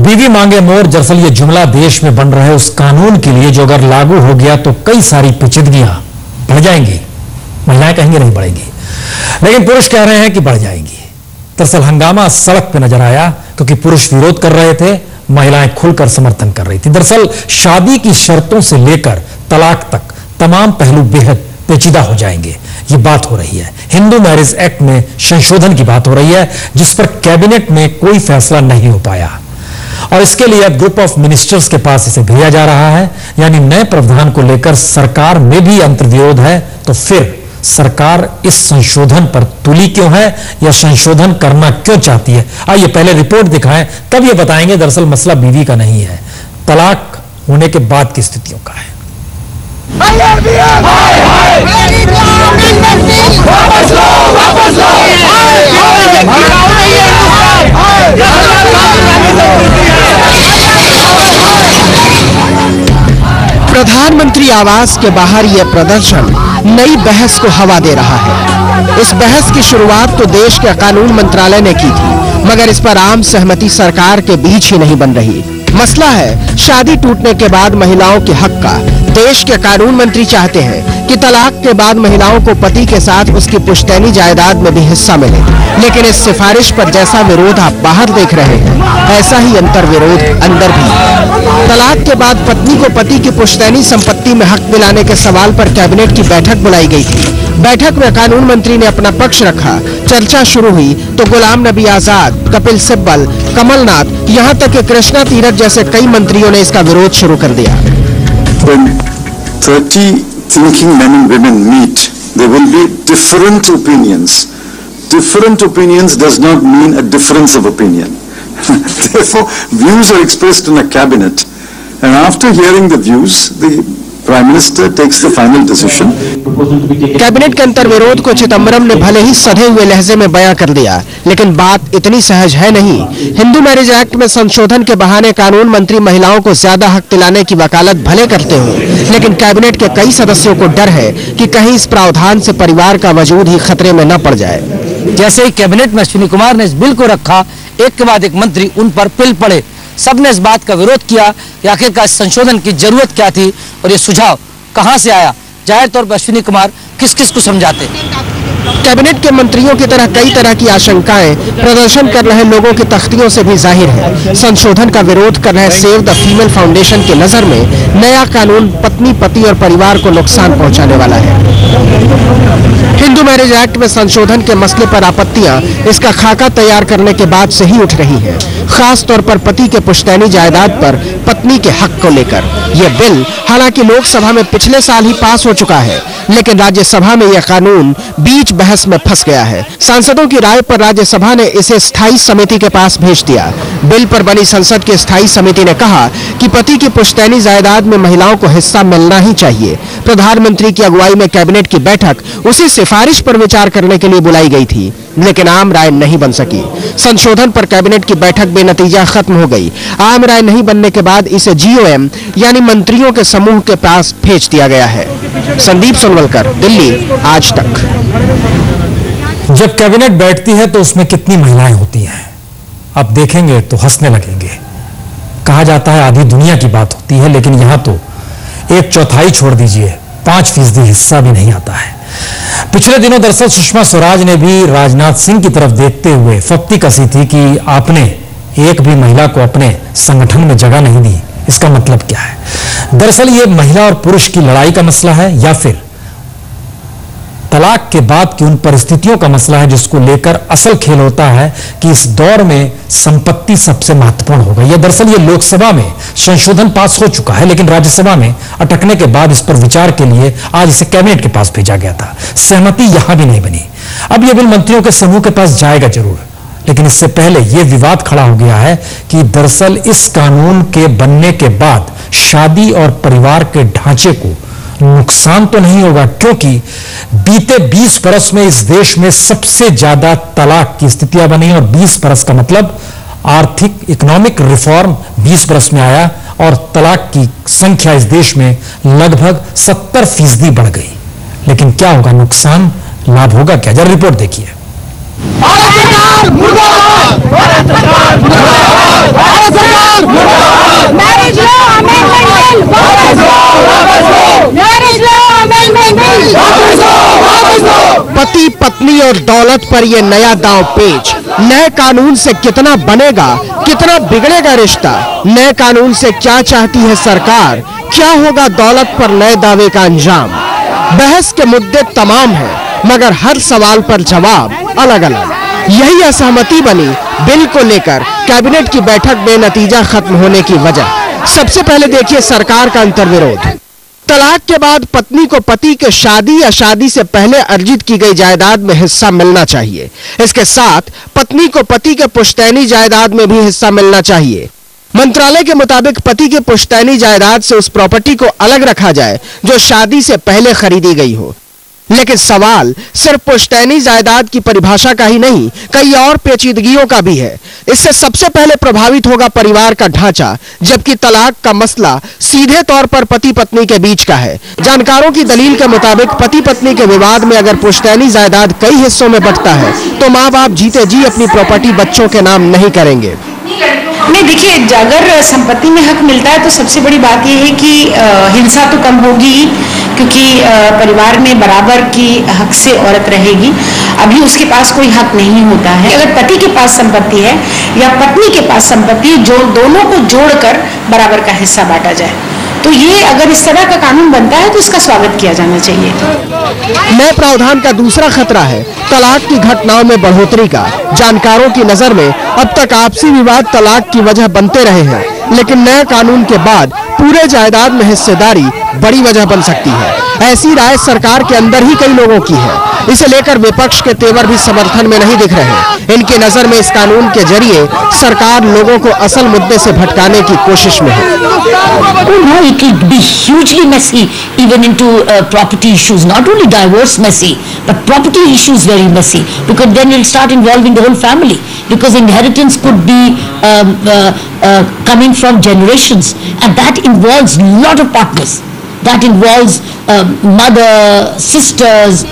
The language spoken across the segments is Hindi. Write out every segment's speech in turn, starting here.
बीवी मांगे मोर, दरअसल ये जुमला देश में बन रहे उस कानून के लिए जो अगर लागू हो गया तो कई सारी पेचीदगियां बढ़ जाएंगी। महिलाएं कहेंगी नहीं बढ़ेंगी, लेकिन पुरुष कह रहे हैं कि बढ़ जाएंगी। दरअसल हंगामा सड़क पे नजर आया क्योंकि पुरुष विरोध कर रहे थे, महिलाएं खुलकर समर्थन कर रही थी। दरअसल शादी की शर्तों से लेकर तलाक तक तमाम पहलू बेहद पेचीदा हो जाएंगे। ये बात हो रही है हिंदू मैरिज एक्ट में संशोधन की बात हो रही है, जिस पर कैबिनेट में कोई फैसला नहीं हो पाया और इसके लिए अब ग्रुप ऑफ मिनिस्टर्स के पास इसे भेजा जा रहा है। यानी नए प्रावधान को लेकर सरकार में भी अंतर्विरोध है। तो फिर सरकार इस संशोधन पर तुली क्यों है या संशोधन करना क्यों चाहती है? आइए पहले रिपोर्ट दिखाएं, तब ये बताएंगे दरअसल मसला बीवी का नहीं है, तलाक होने के बाद की स्थितियों का है। प्रधानमंत्री आवास के बाहर यह प्रदर्शन नई बहस को हवा दे रहा है। इस बहस की शुरुआत तो देश के कानून मंत्रालय ने की थी, मगर इस पर आम सहमति सरकार के बीच ही नहीं बन रही। मसला है शादी टूटने के बाद महिलाओं के हक का। देश के कानून मंत्री चाहते हैं कि तलाक के बाद महिलाओं को पति के साथ उसकी पुश्तैनी जायदाद में भी हिस्सा मिले, लेकिन इस सिफारिश पर जैसा विरोध आप बाहर देख रहे हैं, ऐसा ही अंतर विरोध अंदर भी है। तलाक के बाद पत्नी को पति की पुश्तैनी संपत्ति में हक दिलाने के सवाल पर कैबिनेट की बैठक बुलाई गई थी। बैठक में कानून मंत्री ने अपना पक्ष रखा, चर्चा शुरू हुई तो गुलाम नबी आजाद, कपिल सिब्बल, कमलनाथ, यहाँ तक कि कृष्णा तीरथ जैसे कई मंत्रियों ने इसका विरोध शुरू कर दिया। When 30 thinking men and women meet, there will be different opinions. Different opinions does not mean a difference of opinion. Therefore, views are expressed in a cabinet, and after hearing the views, the Prime Minister takes the final decision. Cabinet के अंतर विरोध को चिदंबरम ने भले ही सधे हुए लहजे में बयां कर दिया, लेकिन बात इतनी सहज है नहीं। हिंदू मैरिज एक्ट में संशोधन के बहाने कानून मंत्री महिलाओं को ज्यादा हक दिलाने की वकालत भले करते हो, लेकिन कैबिनेट के कई सदस्यों को डर है कि कहीं इस प्रावधान से परिवार का वजूद ही खतरे में न पड़ जाए। जैसे ही कैबिनेट में अश्विनी कुमार ने इस बिल को रखा, एक के बाद एक मंत्री उन पर पिल पड़े। सबने इस बात का विरोध किया कि आखिरकार इस संशोधन की जरूरत क्या थी और ये सुझाव कहां से आया। जाहिर तौर पर अश्विनी कुमार किस किस को समझाते। कैबिनेट के मंत्रियों की तरह कई तरह की आशंकाएं प्रदर्शन कर रहे लोगों की तख्तियों से भी जाहिर है। संशोधन का विरोध कर रहे सेव द फीमेल फाउंडेशन की नजर में नया कानून पत्नी, पति और परिवार को नुकसान पहुंचाने वाला है। हिंदू मैरिज एक्ट में संशोधन के मसले पर आपत्तियां इसका खाका तैयार करने के बाद से ही उठ रही है, खास तौर पर पति के पुश्तैनी जायदाद पर पत्नी के हक को लेकर। यह बिल हालांकि लोकसभा में पिछले साल ही पास हो चुका है, लेकिन राज्यसभा में यह कानून बीच बहस में फंस गया है। सांसदों की राय पर राज्यसभा ने इसे स्थायी समिति के पास भेज दिया। बिल पर बनी संसद की स्थायी समिति ने कहा कि पति की पुश्तैनी जायदाद में महिलाओं को हिस्सा मिलना ही चाहिए। प्रधानमंत्री की अगुवाई में कैबिनेट की बैठक उसी सिफारिश पर विचार करने के लिए बुलाई गई थी, लेकिन आम राय नहीं बन सकी। संशोधन पर कैबिनेट की बैठक बेनतीजा खत्म हो गई। आम राय नहीं बनने के बाद इसे जीओएम यानी मंत्रियों के समूह के पास भेज दिया गया है। संदीप सोनवलकर, दिल्ली, आज तक। जब कैबिनेट बैठती है तो उसमें कितनी महिलाएं होती हैं, आप देखेंगे तो हंसने लगेंगे। कहा जाता है आधी दुनिया की बात होती है, लेकिन यहां तो 1/4 छोड़ दीजिए, 5% हिस्सा भी नहीं आता है। पिछले दिनों दरअसल सुषमा स्वराज ने भी राजनाथ सिंह की तरफ देखते हुए फप्ती कसी थी कि आपने एक भी महिला को अपने संगठन में जगह नहीं दी। इसका मतलब क्या है? दरअसल ये महिला और पुरुष की लड़ाई का मसला है या फिर तलाक के बाद की उन परिस्थितियों का मसला है जिसको लेकर असल खेल होता है कि इस दौर में संपत्ति सबसे महत्वपूर्ण हो गई है। दरअसल ये लोकसभा में संशोधन पास हो चुका है, लेकिन राज्यसभा में अटकने के बाद इस पर विचार के लिए आज इसे कैबिनेट के पास भेजा गया था। सहमति यहां भी नहीं बनी। अब यह बिल मंत्रियों के समूह के पास जाएगा जरूर, लेकिन इससे पहले यह विवाद खड़ा हो गया है कि दरअसल इस कानून के बनने के बाद शादी और परिवार के ढांचे को नुकसान तो नहीं होगा, क्योंकि बीते 20 बरस में इस देश में सबसे ज्यादा तलाक की स्थितियां बनी और 20 बरस का मतलब आर्थिक इकोनॉमिक रिफॉर्म 20 बरस में आया और तलाक की संख्या इस देश में लगभग 70% बढ़ गई। लेकिन क्या होगा, नुकसान लाभ होगा क्या? जरा रिपोर्ट देखिए। भारत सरकार मुर्दाबाद, भारत सरकार मुर्दाबाद, भारत सरकार मुर्दाबाद, मैरिज लॉ अमेंडमेंट बिल वापस लो, मैरिज लॉ अमेंडमेंट बिल वापस लो। पति पत्नी और दौलत पर ये नया दांव पेच। नए कानून से कितना बनेगा, कितना बिगड़ेगा रिश्ता? नए कानून से क्या चाहती है सरकार? क्या होगा दौलत पर नए दावे का अंजाम? बहस के मुद्दे तमाम हैं, मगर हर सवाल पर जवाब अलग अलग। यही असहमति बनी बिल को लेकर कैबिनेट की बैठक में नतीजा खत्म होने की वजह। सबसे पहले देखिए सरकार का अंतर्विरोध। तलाक के बाद पत्नी को पति के शादी या शादी से पहले अर्जित की गई जायदाद में हिस्सा मिलना चाहिए। इसके साथ पत्नी को पति के पुश्तैनी जायदाद में भी हिस्सा मिलना चाहिए। मंत्रालय के मुताबिक पति के पुश्तैनी जायदाद से उस प्रॉपर्टी को अलग रखा जाए जो शादी से पहले खरीदी गई हो। लेकिन सवाल सिर्फ पुश्तैनी जायदाद की परिभाषा का ही नहीं, कई और पेचीदगियों का भी है। इससे सबसे पहले प्रभावित होगा परिवार का ढांचा, जबकि तलाक का मसला सीधे तौर पर पति पत्नी के बीच का है। जानकारों की दलील के मुताबिक पति पत्नी के विवाद में अगर पुश्तैनी जायदाद कई हिस्सों में बंटता है तो माँ बाप जीते जी अपनी प्रॉपर्टी बच्चों के नाम नहीं करेंगे। नहीं, देखिए, अगर संपत्ति में हक मिलता है तो सबसे बड़ी बात यह है कि हिंसा तो कम होगी, क्योंकि परिवार में बराबर की हक से औरत रहेगी। अभी उसके पास कोई हक नहीं होता है। अगर पति के पास संपत्ति है या पत्नी के पास संपत्ति, जो दोनों को जोड़कर बराबर का हिस्सा बांटा जाए, तो ये अगर इस तरह का कानून बनता है तो इसका स्वागत किया जाना चाहिए। नए प्रावधान का दूसरा खतरा है तलाक की घटनाओं में बढ़ोतरी का। जानकारों की नजर में अब तक आपसी विवाद तलाक की वजह बनते रहे हैं, लेकिन नए कानून के बाद पूरे जायदाद में हिस्सेदारी बड़ी वजह बन सकती है। ऐसी राय सरकार के अंदर ही कई लोगों की है। इसे लेकर विपक्ष के तेवर भी समर्थन में नहीं दिख रहे। इनकी नजर में इस कानून के जरिए सरकार लोगों को असल मुद्दे से भटकाने की कोशिश में है। It will be hugely messy even into property issues, not only divorce messy, but property issues very messy, because then it will start involving the whole family, because inheritance could be coming from generations, and that involves lot of partners. That involves mother, sisters.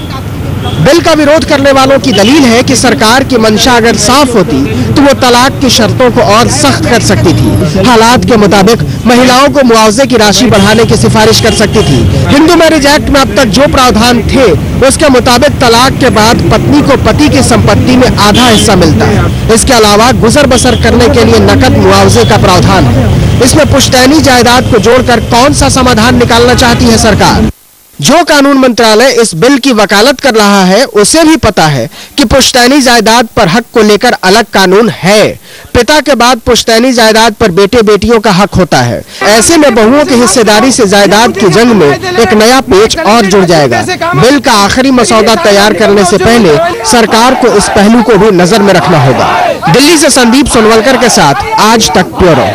Bill का विरोध करने वालों की दलील है कि सरकार की मंशा अगर साफ होती तो वो तलाक की शर्तों को और सख्त कर सकती थी। हालात के मुताबिक महिलाओं को मुआवजे की राशि बढ़ाने की सिफारिश कर सकती थी। हिंदू मैरिज एक्ट में अब तक जो प्रावधान थे उसके मुताबिक तलाक के बाद पत्नी को पति की संपत्ति में आधा हिस्सा मिलता है। इसके अलावा गुजर बसर करने के लिए नकद मुआवजे का प्रावधान है। इसमें पुश्तैनी जायदाद को जोड़कर कौन सा समाधान निकालना चाहती है सरकार? जो कानून मंत्रालय इस बिल की वकालत कर रहा है उसे भी पता है कि पुश्तैनी जायदाद पर हक को लेकर अलग कानून है। पिता के बाद पुश्तैनी जायदाद पर बेटे बेटियों का हक होता है। ऐसे में बहुओं की हिस्सेदारी से जायदाद की जंग में एक नया पेच और जुड़ जाएगा। बिल का आखिरी मसौदा तैयार करने से पहले सरकार को इस पहलू को भी नजर में रखना होगा। दिल्ली से संदीप सोनवलकर के साथ आज तक ब्यूरो।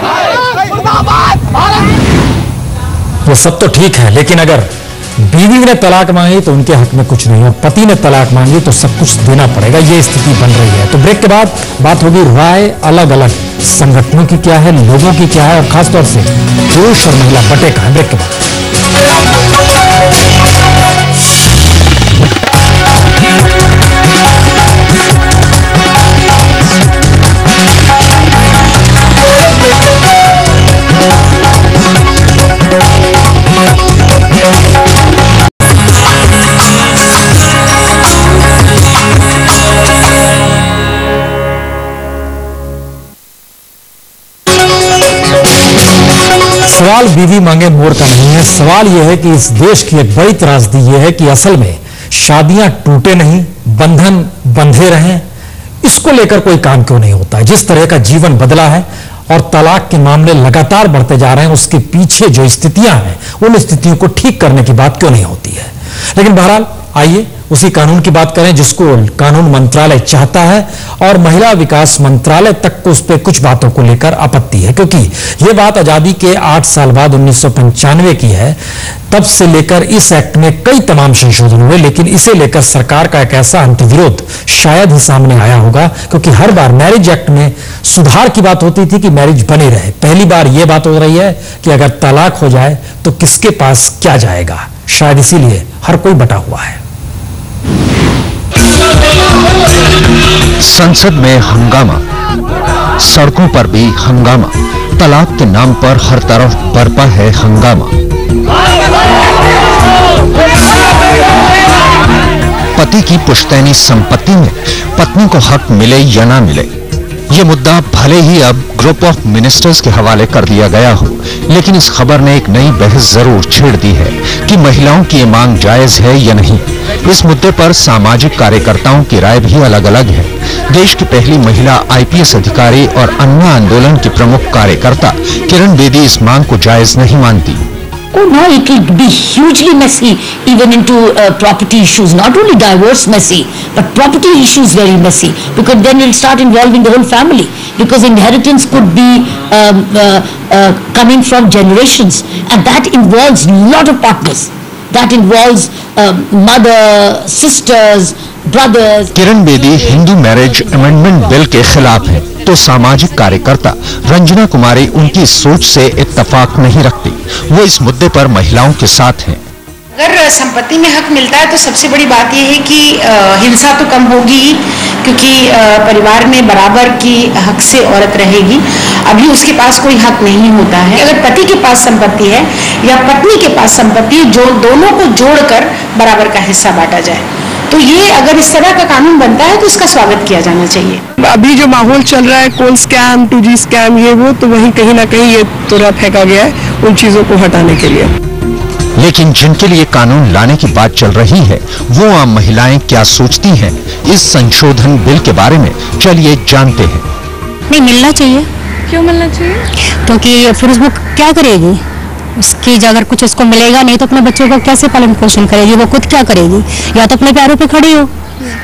वो सब तो ठीक है, लेकिन अगर बीवी ने तलाक मांगी तो उनके हक में कुछ नहीं, और पति ने तलाक मांगी तो सब कुछ देना पड़ेगा। ये स्थिति बन रही है। तो ब्रेक के बाद बात होगी राय अलग अलग संगठनों की क्या है, लोगों की क्या है, और खासतौर से पुरुष और महिला बटे का है। ब्रेक के बाद सवाल बीवी मांगे मोर का नहीं है। सवाल यह है कि इस देश की एक बड़ी त्रासदी यह है कि असल में शादियां टूटे नहीं, बंधन बंधे रहें, इसको लेकर कोई काम क्यों नहीं होता है। जिस तरह का जीवन बदला है और तलाक के मामले लगातार बढ़ते जा रहे हैं, उसके पीछे जो स्थितियां हैं उन स्थितियों को ठीक करने की बात क्यों नहीं होती है। लेकिन बहरहाल आइए उसी कानून की बात करें जिसको कानून मंत्रालय चाहता है, और महिला विकास मंत्रालय तक को उस पर कुछ बातों को लेकर आपत्ति है, क्योंकि यह बात आजादी के 8 साल बाद 1995 की है। तब से लेकर इस एक्ट में कई तमाम संशोधन हुए, लेकिन इसे लेकर सरकार का एक ऐसा अंतर्विरोध शायद ही सामने आया होगा, क्योंकि हर बार मैरिज एक्ट में सुधार की बात होती थी कि मैरिज बने रहे। पहली बार यह बात हो रही है कि अगर तलाक हो जाए तो किसके पास क्या जाएगा। शायद इसीलिए हर कोई बटा हुआ है। संसद में हंगामा, सड़कों पर भी हंगामा, तलाक के नाम पर हर तरफ बरपा है हंगामा। पति की पुश्तैनी संपत्ति में पत्नी को हक मिले या ना मिले, ये मुद्दा भले ही अब ग्रुप ऑफ मिनिस्टर्स के हवाले कर दिया गया हो, लेकिन इस खबर ने एक नई बहस जरूर छेड़ दी है कि महिलाओं की ये मांग जायज है या नहीं। इस मुद्दे पर सामाजिक कार्यकर्ताओं की राय भी अलग अलग है। देश की पहली महिला आईपीएस अधिकारी और अन्ना आंदोलन की प्रमुख कार्यकर्ता किरण बेदी इस मांग को जायज नहीं मानती। Oh no, it will be hugely messy even into property issues, not only divorce messy, but property issues very messy, because then it will start involving the whole family, because inheritance could be coming from generations, and that involves lot of partners. That involves mother, sisters, brothers. Kiran Bedi Hindu marriage amendment bill के खिलाफ है, तो सामाजिक कार्यकर्ता रंजना कुमारी उनकी सोच से इत्तेफाक नहीं रखती। वो इस मुद्दे पर महिलाओं के साथ हैं। अगर संपत्ति में हक मिलता है तो सबसे बड़ी बात यह है कि हिंसा तो कम होगी, क्योंकि परिवार में बराबर की हक से औरत रहेगी। अभी उसके पास कोई हक नहीं होता है। अगर पति के पास संपत्ति है या पत्नी के पास संपत्ति है, जो दोनों को जोड़कर बराबर का हिस्सा बांटा जाए, तो ये अगर इस तरह का कानून बनता है तो इसका स्वागत किया जाना चाहिए। अभी जो माहौल चल रहा है, कोल स्कैम, 2G स्कैम, ये वो, तो वहीं कहीं ना कहीं ये तुरा फेंका गया है उन चीजों को हटाने के लिए। लेकिन जिनके लिए कानून लाने की बात चल रही है, वो आम महिलाएं क्या सोचती हैं इस संशोधन बिल के बारे में, चलिए जानते हैं। नहीं, मिलना चाहिए। क्यों मिलना चाहिए? क्योंकि फिर वो क्या करेगी, उसकी अगर कुछ उसको मिलेगा नहीं तो अपने बच्चों को कैसे पालन पोषण करेगी, वो खुद क्या करेगी? या तो अपने पैरों पे खड़ी हो,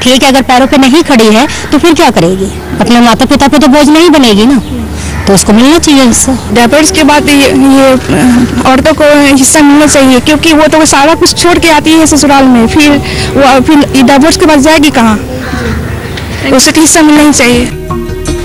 ठीक है, अगर पैरों पे नहीं खड़ी है तो फिर क्या करेगी? अपने माता पिता पे तो बोझ नहीं बनेगी ना, तो उसको मिलना चाहिए हिस्सा। डाइवर्स के बाद ये औरतों को हिस्सा मिलना चाहिए, क्योंकि वो तो सारा कुछ छोड़ के आती है ससुराल में, फिर डाइवर्स के बाद जाएगी कहाँ? उसे हिस्सा मिलना ही चाहिए।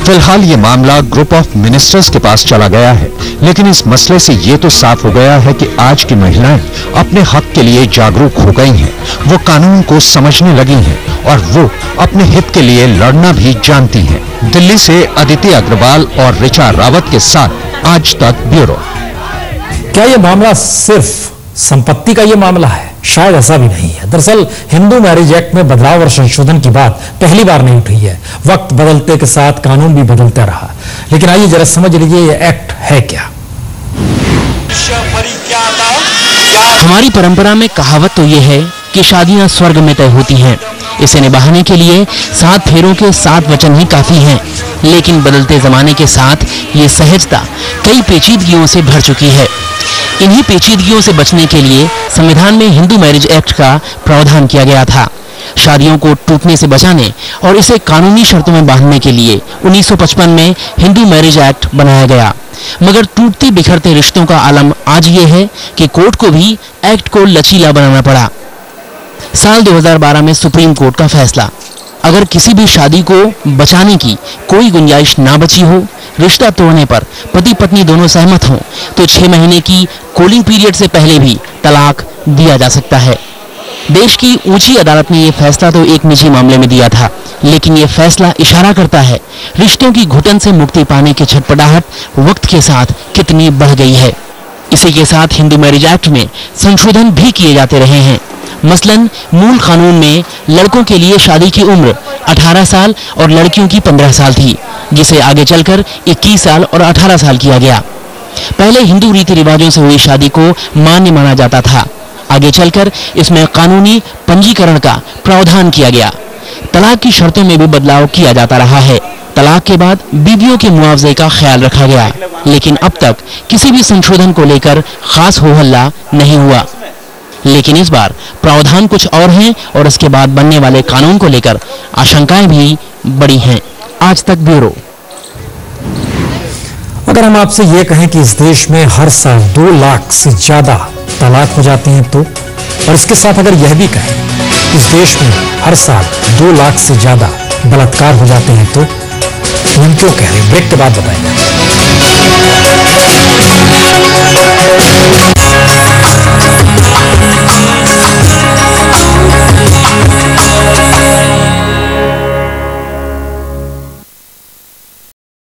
फिलहाल ये मामला ग्रुप ऑफ मिनिस्टर्स के पास चला गया है, लेकिन इस मसले से ये तो साफ हो गया है कि आज की महिलाएं अपने हक के लिए जागरूक हो गई हैं, वो कानून को समझने लगी हैं और वो अपने हित के लिए लड़ना भी जानती हैं। दिल्ली से अदिति अग्रवाल और ऋचा रावत के साथ आज तक ब्यूरो। क्या ये मामला सिर्फ संपत्ति का ये मामला है? शायद ऐसा भी नहीं है। दरअसल हिंदू मैरिज एक्ट में बदलाव और संशोधन की बात पहली बार नहीं उठी है। वक्त बदलते के साथ कानून भी बदलता रहा, लेकिन आइए जरा समझ लीजिए ये एक्ट है क्या। हमारी परंपरा में कहावत तो ये है कि शादियां स्वर्ग में तय होती हैं। इसे निभाने के लिए 7 फेरों के 7 वचन ही काफी हैं, लेकिन बदलते जमाने के साथ ये सहजता कई पेचीदगियों से भर चुकी है। इन्हीं पेचीदगियों से बचने के लिए संविधान में हिंदू मैरिज एक्ट का प्रावधान किया गया था। शादियों को टूटने से बचाने और इसे कानूनी शर्तों में बांधने के लिए 1955 में हिंदू मैरिज एक्ट बनाया गया। मगर टूटते बिखरते रिश्तों का आलम आज ये है कि कोर्ट को भी एक्ट को लचीला बनाना पड़ा। साल 2012 में सुप्रीम कोर्ट का फैसला, अगर किसी भी शादी को बचाने की कोई गुंजाइश ना बची हो, रिश्ता तोड़ने पर पति पत्नी दोनों सहमत हों, तो 6 महीने की कूलिंग पीरियड से पहले भी तलाक दिया जा सकता है। देश की ऊंची अदालत ने यह फैसला तो एक निजी मामले में दिया था, लेकिन यह फैसला इशारा करता है रिश्तों की घुटन से मुक्ति पाने की छटपटाहट वक्त के साथ कितनी बढ़ गई है। इसी के साथ हिंदू मैरिज एक्ट में संशोधन भी किए जाते रहे हैं। मसलन मूल कानून में लड़कों के लिए शादी की उम्र 18 साल और लड़कियों की 15 साल थी, जिसे आगे चलकर 21 साल और 18 साल किया गया। पहले हिंदू रीति रिवाजों से हुई शादी को मान्य माना जाता था, आगे चलकर इसमें कानूनी पंजीकरण का प्रावधान किया गया। तलाक की शर्तों में भी बदलाव किया जाता रहा है। तलाक के बाद बीवियों के मुआवजे का ख्याल रखा गया, लेकिन अब तक किसी भी संशोधन को लेकर खास हो हल्ला नहीं हुआ। लेकिन इस बार प्रावधान कुछ और हैं और इसके बाद बनने वाले कानून को लेकर आशंकाएं भी बड़ी हैं। आज तक ब्यूरो। अगर हम आपसे ये कहें कि इस देश में हर साल 2 लाख से ज्यादा तलाक हो जाते हैं तो, और इसके साथ अगर यह भी कहें इस देश में हर साल 2 लाख से ज्यादा बलात्कार हो जाते हैं तो हम क्यों कह रहे हैं? ब्रेक के बाद बताएंगे।